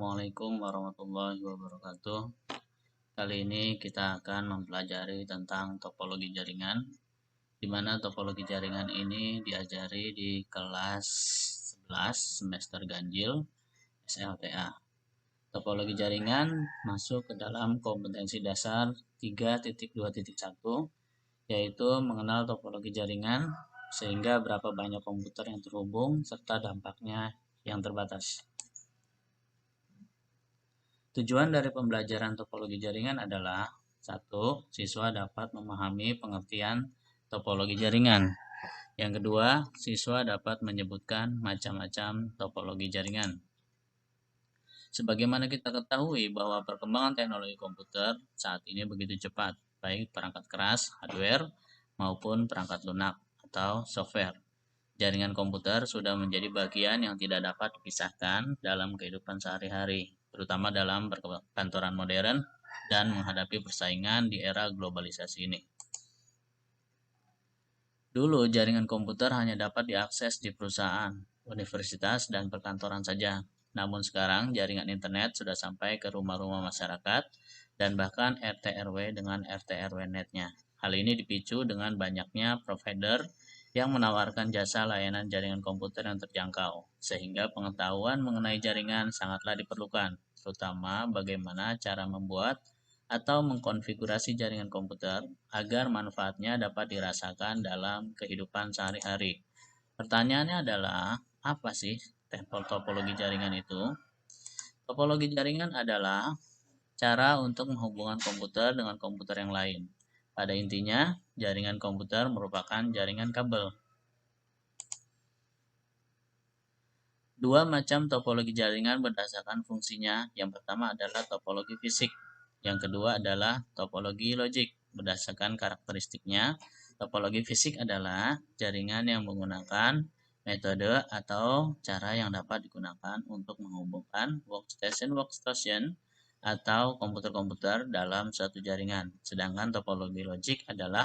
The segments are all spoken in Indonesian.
Assalamualaikum warahmatullahi wabarakatuh. Kali ini kita akan mempelajari tentang topologi jaringan, di mana topologi jaringan ini diajari di kelas 11 semester ganjil SLTA. Topologi jaringan masuk ke dalam kompetensi dasar 3.2.1, yaitu mengenal topologi jaringan, sehingga berapa banyak komputer yang terhubung, serta dampaknya yang terbatas. Tujuan dari pembelajaran topologi jaringan adalah 1. Siswa dapat memahami pengertian topologi jaringan. Yang kedua, siswa dapat menyebutkan macam-macam topologi jaringan. Sebagaimana kita ketahui bahwa perkembangan teknologi komputer saat ini begitu cepat, baik perangkat keras, hardware, maupun perangkat lunak atau software. Jaringan komputer sudah menjadi bagian yang tidak dapat dipisahkan dalam kehidupan sehari-hari, terutama dalam perkantoran modern dan menghadapi persaingan di era globalisasi ini. Dulu, jaringan komputer hanya dapat diakses di perusahaan, universitas, dan perkantoran saja. Namun sekarang, jaringan internet sudah sampai ke rumah-rumah masyarakat dan bahkan RT/RW dengan RT/RW netnya. Hal ini dipicu dengan banyaknya provider yang menawarkan jasa layanan jaringan komputer yang terjangkau, sehingga pengetahuan mengenai jaringan sangatlah diperlukan, terutama bagaimana cara membuat atau mengkonfigurasi jaringan komputer agar manfaatnya dapat dirasakan dalam kehidupan sehari-hari. Pertanyaannya adalah, apa sih topologi jaringan itu? Topologi jaringan adalah cara untuk menghubungkan komputer dengan komputer yang lain. Pada intinya, jaringan komputer merupakan jaringan kabel. Dua macam topologi jaringan berdasarkan fungsinya. Yang pertama adalah topologi fisik. Yang kedua adalah topologi logik. Berdasarkan karakteristiknya, topologi fisik adalah jaringan yang menggunakan metode atau cara yang dapat digunakan untuk menghubungkan workstation atau komputer-komputer dalam suatu jaringan. Sedangkan topologi logik adalah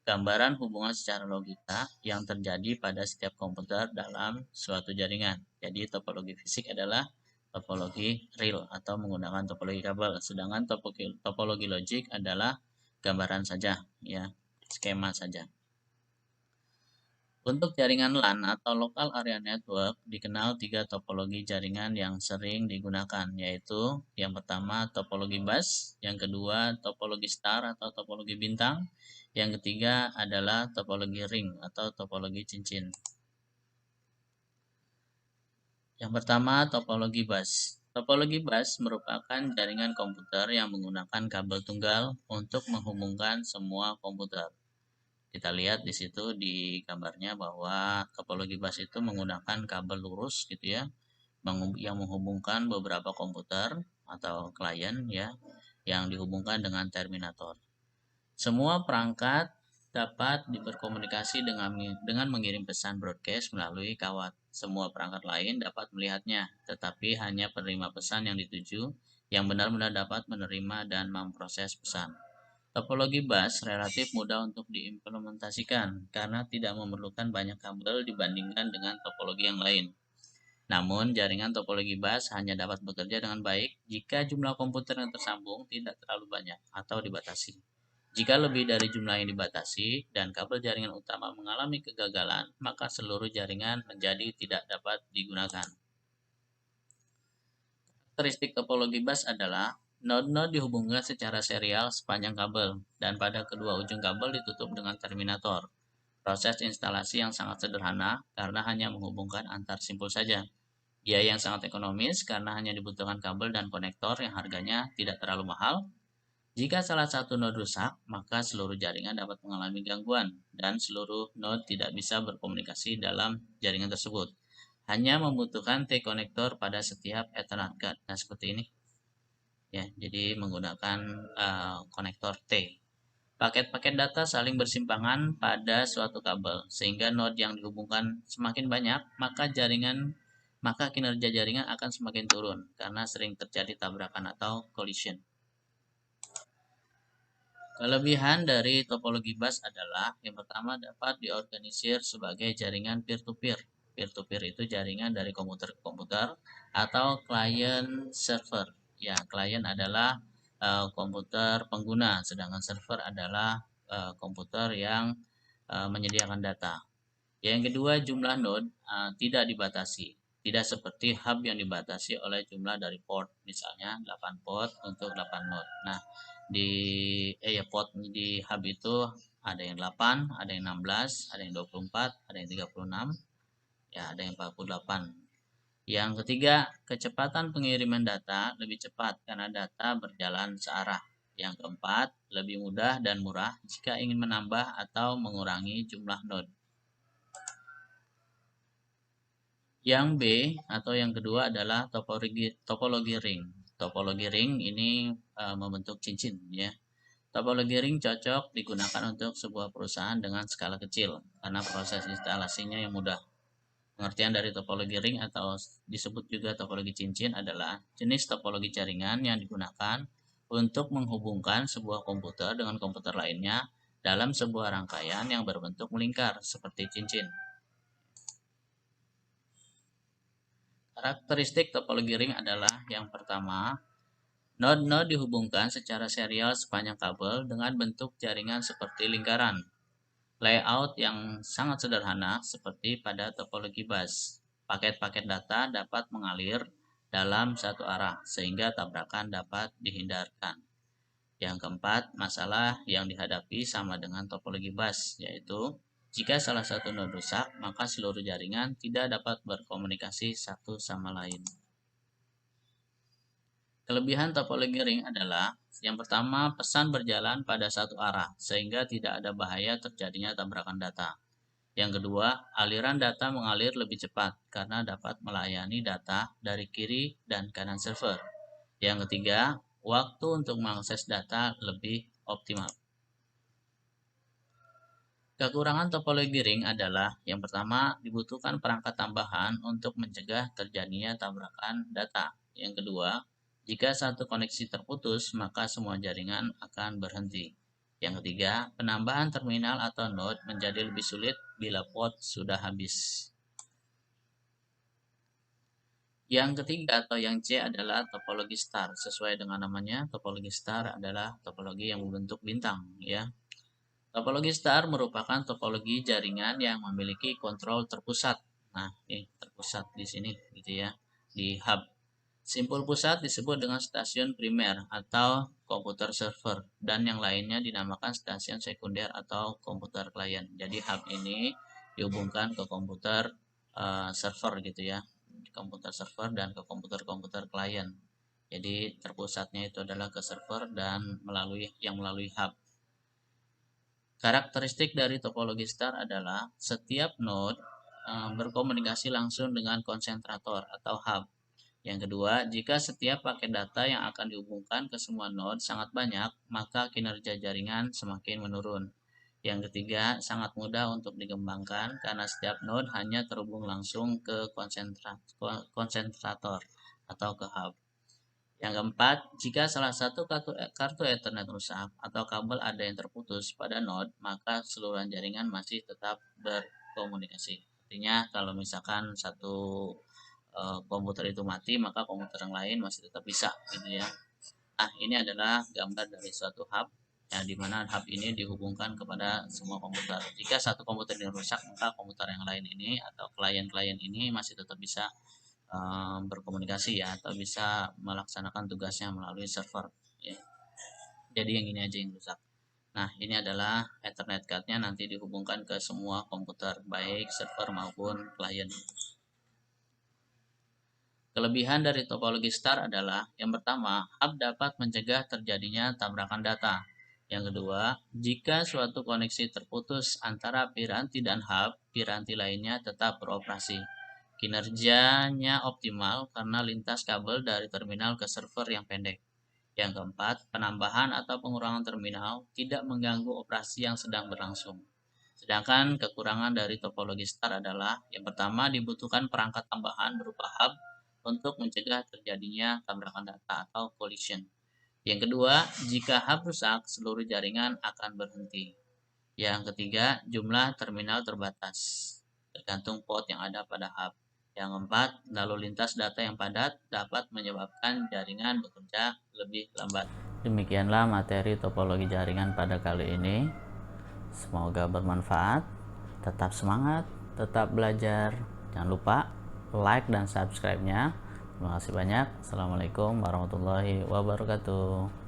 gambaran hubungan secara logika yang terjadi pada setiap komputer dalam suatu jaringan. Jadi topologi fisik adalah topologi real atau menggunakan topologi kabel. Sedangkan topologi logik adalah gambaran saja, ya, skema saja. Untuk jaringan LAN atau Local Area Network dikenal 3 topologi jaringan yang sering digunakan, yaitu yang pertama topologi bus, yang kedua topologi star atau topologi bintang, yang ketiga adalah topologi ring atau topologi cincin. Yang pertama topologi bus. Topologi bus merupakan jaringan komputer yang menggunakan kabel tunggal untuk menghubungkan semua komputer. Kita lihat di situ di gambarnya bahwa topologi bus itu menggunakan kabel lurus gitu ya, yang menghubungkan beberapa komputer atau klien ya, yang dihubungkan dengan terminator. Semua perangkat dapat berkomunikasi dengan mengirim pesan broadcast melalui kawat. Semua perangkat lain dapat melihatnya, tetapi hanya penerima pesan yang dituju yang benar-benar dapat menerima dan memproses pesan. Topologi bus relatif mudah untuk diimplementasikan karena tidak memerlukan banyak kabel dibandingkan dengan topologi yang lain. Namun, jaringan topologi bus hanya dapat bekerja dengan baik jika jumlah komputer yang tersambung tidak terlalu banyak atau dibatasi. Jika lebih dari jumlah yang dibatasi dan kabel jaringan utama mengalami kegagalan, maka seluruh jaringan menjadi tidak dapat digunakan. Karakteristik topologi bus adalah node-node dihubungkan secara serial sepanjang kabel, dan pada kedua ujung kabel ditutup dengan terminator. Proses instalasi yang sangat sederhana karena hanya menghubungkan antar simpul saja. Biaya yang sangat ekonomis karena hanya dibutuhkan kabel dan konektor yang harganya tidak terlalu mahal. Jika salah satu node rusak, maka seluruh jaringan dapat mengalami gangguan, dan seluruh node tidak bisa berkomunikasi dalam jaringan tersebut. Hanya membutuhkan T-konektor pada setiap Ethernet card. Nah, seperti ini. Ya, jadi menggunakan konektor T. Paket-paket data saling bersimpangan pada suatu kabel, sehingga node yang dihubungkan semakin banyak, maka kinerja jaringan akan semakin turun karena sering terjadi tabrakan atau collision. Kelebihan dari topologi bus adalah yang pertama dapat diorganisir sebagai jaringan peer-to-peer. Peer-to-peer itu jaringan dari komputer ke komputer atau client server. Ya, klien adalah komputer pengguna, sedangkan server adalah komputer yang menyediakan data. Yang kedua, jumlah node tidak dibatasi. Tidak seperti hub yang dibatasi oleh jumlah dari port, misalnya 8 port untuk 8 node. Nah, port di hub itu ada yang 8, ada yang 16, ada yang 24, ada yang 36, ya ada yang 48. Yang ketiga, kecepatan pengiriman data lebih cepat karena data berjalan searah. Yang keempat, lebih mudah dan murah jika ingin menambah atau mengurangi jumlah node. Yang B atau yang kedua adalah topologi ring. Topologi ring ini membentuk cincin ya. Topologi ring cocok digunakan untuk sebuah perusahaan dengan skala kecil karena proses instalasinya yang mudah. Pengertian dari topologi ring atau disebut juga topologi cincin adalah jenis topologi jaringan yang digunakan untuk menghubungkan sebuah komputer dengan komputer lainnya dalam sebuah rangkaian yang berbentuk melingkar seperti cincin. Karakteristik topologi ring adalah yang pertama, node-node dihubungkan secara serial sepanjang kabel dengan bentuk jaringan seperti lingkaran. Layout yang sangat sederhana seperti pada topologi bus. Paket-paket data dapat mengalir dalam satu arah sehingga tabrakan dapat dihindarkan. Yang keempat, masalah yang dihadapi sama dengan topologi bus, yaitu jika salah satu node rusak, maka seluruh jaringan tidak dapat berkomunikasi satu sama lain. Kelebihan topologi ring adalah yang pertama, pesan berjalan pada satu arah sehingga tidak ada bahaya terjadinya tabrakan data. Yang kedua, aliran data mengalir lebih cepat karena dapat melayani data dari kiri dan kanan server. Yang ketiga, waktu untuk mengakses data lebih optimal. Kekurangan topologi ring adalah yang pertama, dibutuhkan perangkat tambahan untuk mencegah terjadinya tabrakan data. Yang kedua, jika satu koneksi terputus, maka semua jaringan akan berhenti. Yang ketiga, penambahan terminal atau node menjadi lebih sulit bila port sudah habis. Yang ketiga atau yang C adalah topologi star. Sesuai dengan namanya, topologi star adalah topologi yang membentuk bintang, ya. Topologi star merupakan topologi jaringan yang memiliki kontrol terpusat. Nah, ini terpusat di sini gitu ya, di hub. Simpul pusat disebut dengan stasiun primer atau komputer server dan yang lainnya dinamakan stasiun sekunder atau komputer klien. Jadi hub ini dihubungkan ke komputer server gitu ya, komputer server dan ke komputer-komputer klien. Jadi terpusatnya itu adalah ke server dan melalui hub. Karakteristik dari topologi star adalah setiap node berkomunikasi langsung dengan konsentrator atau hub. Yang kedua, jika setiap paket data yang akan dihubungkan ke semua node sangat banyak, maka kinerja jaringan semakin menurun. Yang ketiga, sangat mudah untuk dikembangkan karena setiap node hanya terhubung langsung ke konsentrator atau ke hub. Yang keempat, jika salah satu kartu Ethernet rusak atau kabel ada yang terputus pada node, maka seluruh jaringan masih tetap berkomunikasi. Artinya kalau misalkan satu komputer itu mati, maka komputer yang lain masih tetap bisa gitu ya. Nah, ini adalah gambar dari suatu hub yang dimana hub ini dihubungkan kepada semua komputer. Jika satu komputer ini rusak, maka komputer yang lain ini atau klien-klien ini masih tetap bisa berkomunikasi ya, atau bisa melaksanakan tugasnya melalui server ya. Jadi yang ini aja yang rusak. Nah, ini adalah Ethernet card-nya nanti dihubungkan ke semua komputer baik server maupun klien. Kelebihan dari topologi star adalah yang pertama, hub dapat mencegah terjadinya tabrakan data. Yang kedua, jika suatu koneksi terputus antara piranti dan hub, piranti lainnya tetap beroperasi. Kinerjanya optimal karena lintas kabel dari terminal ke server yang pendek. Yang keempat, penambahan atau pengurangan terminal tidak mengganggu operasi yang sedang berlangsung. Sedangkan kekurangan dari topologi star adalah yang pertama, dibutuhkan perangkat tambahan berupa hub untuk mencegah terjadinya tabrakan data atau collision. Yang kedua, jika hub rusak, seluruh jaringan akan berhenti. Yang ketiga, jumlah terminal terbatas. tergantung port yang ada pada hub. Yang keempat, lalu lintas data yang padat dapat menyebabkan jaringan bekerja lebih lambat. Demikianlah materi topologi jaringan pada kali ini. Semoga bermanfaat. Tetap semangat, tetap belajar. Jangan lupa like dan subscribe-nya. Terima kasih banyak. Assalamualaikum warahmatullahi wabarakatuh.